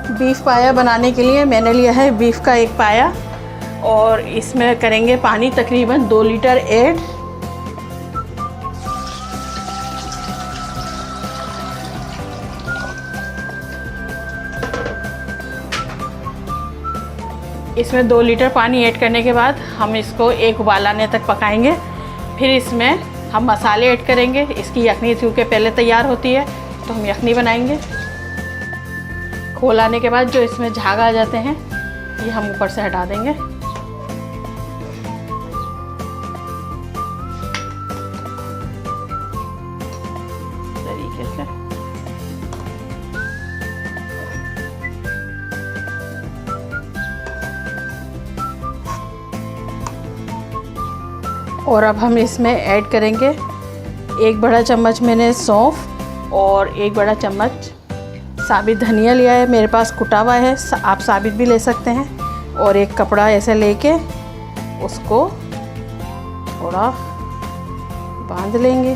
Beef पाया बनाने के लिए मैंने लिया है बीफ का एक पाया और इसमें करेंगे पानी तकरीबन 2 लीटर ऐड। इसमें 2 लीटर पानी ऐड करने के बाद हम इसको एक उबाल आने तक पकाएंगे। फिर इसमें हम मसाले ऐड करेंगे। इसकी यखनी चूँकि पहले तैयार होती है तो हम यखनी बनाएंगे। खोल आने के बाद जो इसमें झाग आ जाते हैं ये हम ऊपर से हटा देंगे। तरीके से और अब हम इसमें ऐड करेंगे 1 बड़ा चम्मच मैंने सौंफ और 1 बड़ा चम्मच साबित धनिया लिया है। मेरे पास कुटा हुआ है, आप साबित भी ले सकते हैं। और एक कपड़ा ऐसे लेके उसको थोड़ा बांध लेंगे।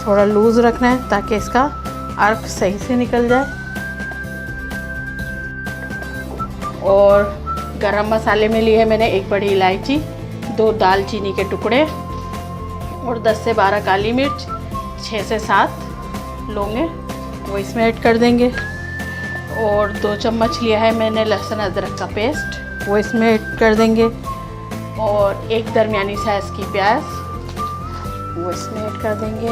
थोड़ा लूज़ रखना है ताकि इसका अर्क सही से निकल जाए। और गरम मसाले में लिए है मैंने 1 बड़ी इलायची, 2 दालचीनी के टुकड़े और 10 से 12 काली मिर्च, 6 से 7 लौंगे वो इसमें ऐड कर देंगे। और 2 चम्मच लिया है मैंने लहसुन अदरक का पेस्ट वो इसमें ऐड कर देंगे। और 1 दरमियानी साइज़ की प्याज वो इसमें ऐड कर देंगे।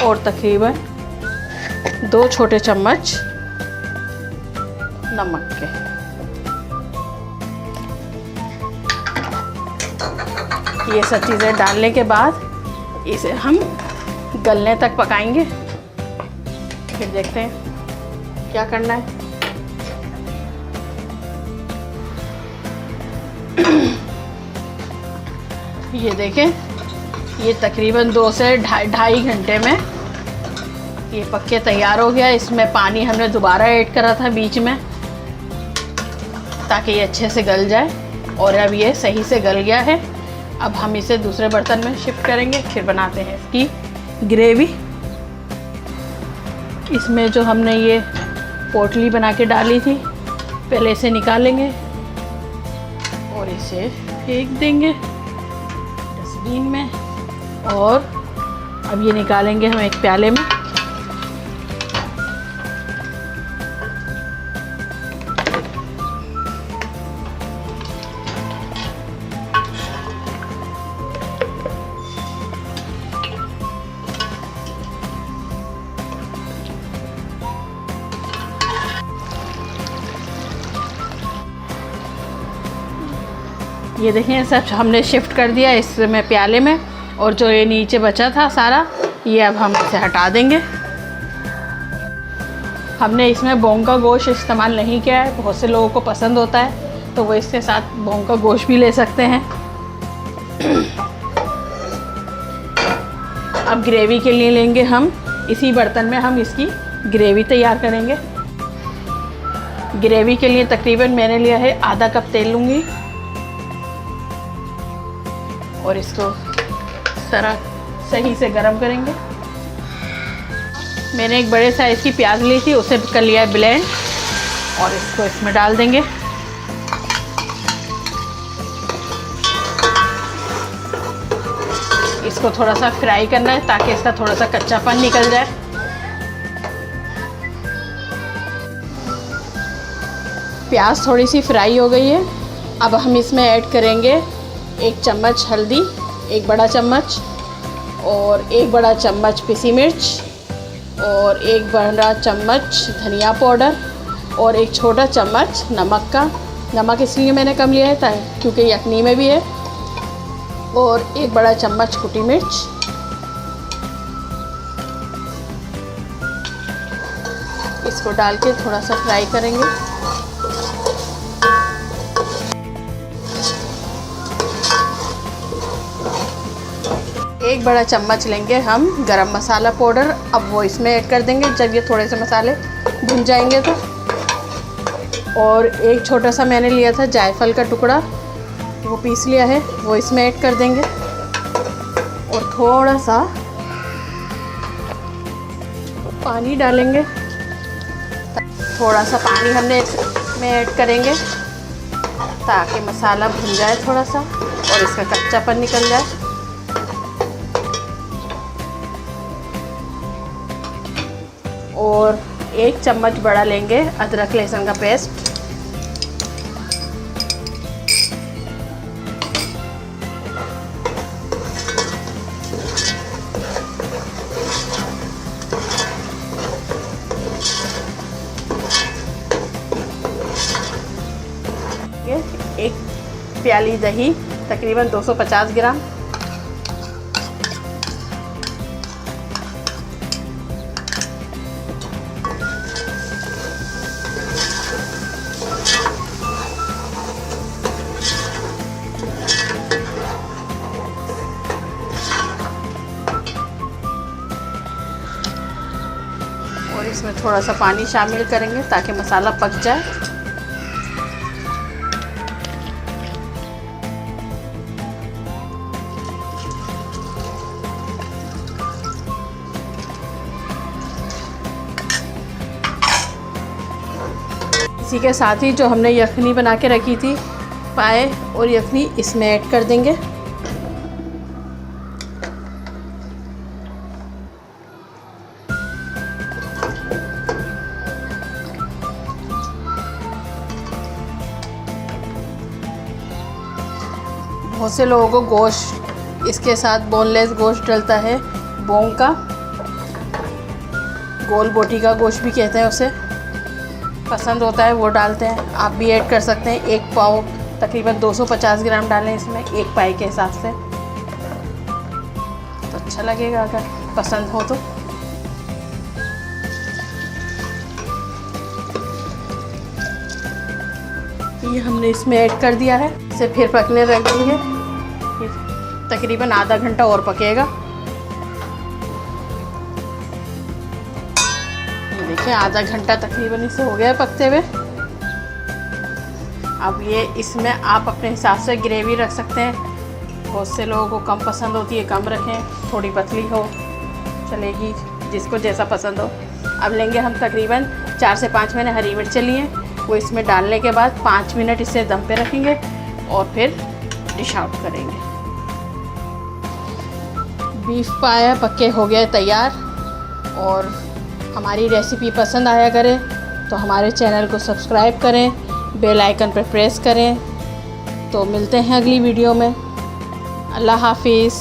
और तकरीबन 2 छोटे चम्मच नमक के। ये सब चीज़ें डालने के बाद इसे हम गलने तक पकाएंगे। फिर देखते हैं क्या करना है। ये देखें, ये तकरीबन 2 से ढाई घंटे में ये पक के तैयार हो गया। इसमें पानी हमने दोबारा ऐड करा था बीच में ताकि ये अच्छे से गल जाए। और अब ये सही से गल गया है। अब हम इसे दूसरे बर्तन में शिफ्ट करेंगे। फिर बनाते हैं इसकी ग्रेवी। इसमें जो हमने ये पोटली बना के डाली थी पहले इसे निकालेंगे और इसे फेंक देंगे डस्टबिन में। और अब ये निकालेंगे हम एक प्याले में। ये देखें सब हमने शिफ्ट कर दिया इसमें प्याले में। और जो ये नीचे बचा था सारा ये अब हम इसे हटा देंगे। हमने इसमें बोंग का गोश्त इस्तेमाल नहीं किया है। बहुत से लोगों को पसंद होता है तो वो इसके साथ बोंग का गोश्त भी ले सकते हैं। अब ग्रेवी के लिए लेंगे हम इसी बर्तन में हम इसकी ग्रेवी तैयार करेंगे। ग्रेवी के लिए तकरीबन मैंने लिया है आधा कप तेल लूँगी और इसको तरह सही से गरम करेंगे। मैंने एक बड़े साइज़ की प्याज ली थी उसे कर लिया है ब्लेंड और इसको इसमें डाल देंगे। इसको थोड़ा सा फ्राई करना है ताकि इसका थोड़ा सा कच्चापन निकल जाए। प्याज थोड़ी सी फ्राई हो गई है। अब हम इसमें ऐड करेंगे 1 चम्मच हल्दी, 1 बड़ा चम्मच और 1 बड़ा चम्मच पिसी मिर्च और 1 बड़ा चम्मच धनिया पाउडर और 1 छोटा चम्मच नमक का। नमक इसलिए मैंने कम लिया है क्योंकि यखनी में भी है। और 1 बड़ा चम्मच कुटी मिर्च। इसको डाल के थोड़ा सा फ्राई करेंगे। एक बड़ा चम्मच लेंगे हम गरम मसाला पाउडर। अब वो इसमें ऐड कर देंगे जब ये थोड़े से मसाले भुन जाएंगे तो। और 1 छोटा सा मैंने लिया था जायफल का टुकड़ा वो पीस लिया है वो इसमें ऐड कर देंगे। और थोड़ा सा पानी डालेंगे, थोड़ा सा पानी हमने इसमें ऐड करेंगे ताकि मसाला भुन जाए थोड़ा सा और इसका कच्चापन निकल जाए। और 1 चम्मच बड़ा लेंगे अदरक लहसुन का पेस्ट, एक प्याली दही तकरीबन 250 ग्राम, और इसमें थोड़ा सा पानी शामिल करेंगे ताकि मसाला पक जाए। इसी के साथ ही जो हमने यखनी बना के रखी थी पाए और यखनी इसमें ऐड कर देंगे। बहुत से लोगों को गोश्त इसके साथ बोनलेस गोश्त डलता है, बोंग का, गोल बोटी का गोश्त भी कहते हैं उसे, पसंद होता है वो डालते हैं। आप भी ऐड कर सकते हैं। 1 पाव तकरीबन 250 ग्राम डालें इसमें, 1 पाई के हिसाब से, तो अच्छा लगेगा अगर पसंद हो तो। ये हमने इसमें ऐड कर दिया है, इसे फिर पकने रख देंगे, तकरीबन आधा घंटा और पकेगा। ये देखिए आधा घंटा तकरीबन इसे हो गया है पकते हुए। अब ये इसमें आप अपने हिसाब से ग्रेवी रख सकते हैं, बहुत से लोगों को कम पसंद होती है, कम रखें, थोड़ी पतली हो चलेगी, जिसको जैसा पसंद हो। अब लेंगे हम तकरीबन 4 से 5 मैंने हरी मिर्च लिए, वो इसमें डालने के बाद 5 मिनट इसे दम पे रखेंगे और फिर डिश आउट करेंगे। बीफ पाया पक्के हो गए तैयार। और हमारी रेसिपी पसंद आया करे तो हमारे चैनल को सब्सक्राइब करें, बेल आइकन पर प्रेस करें। तो मिलते हैं अगली वीडियो में। अल्लाह हाफिज़।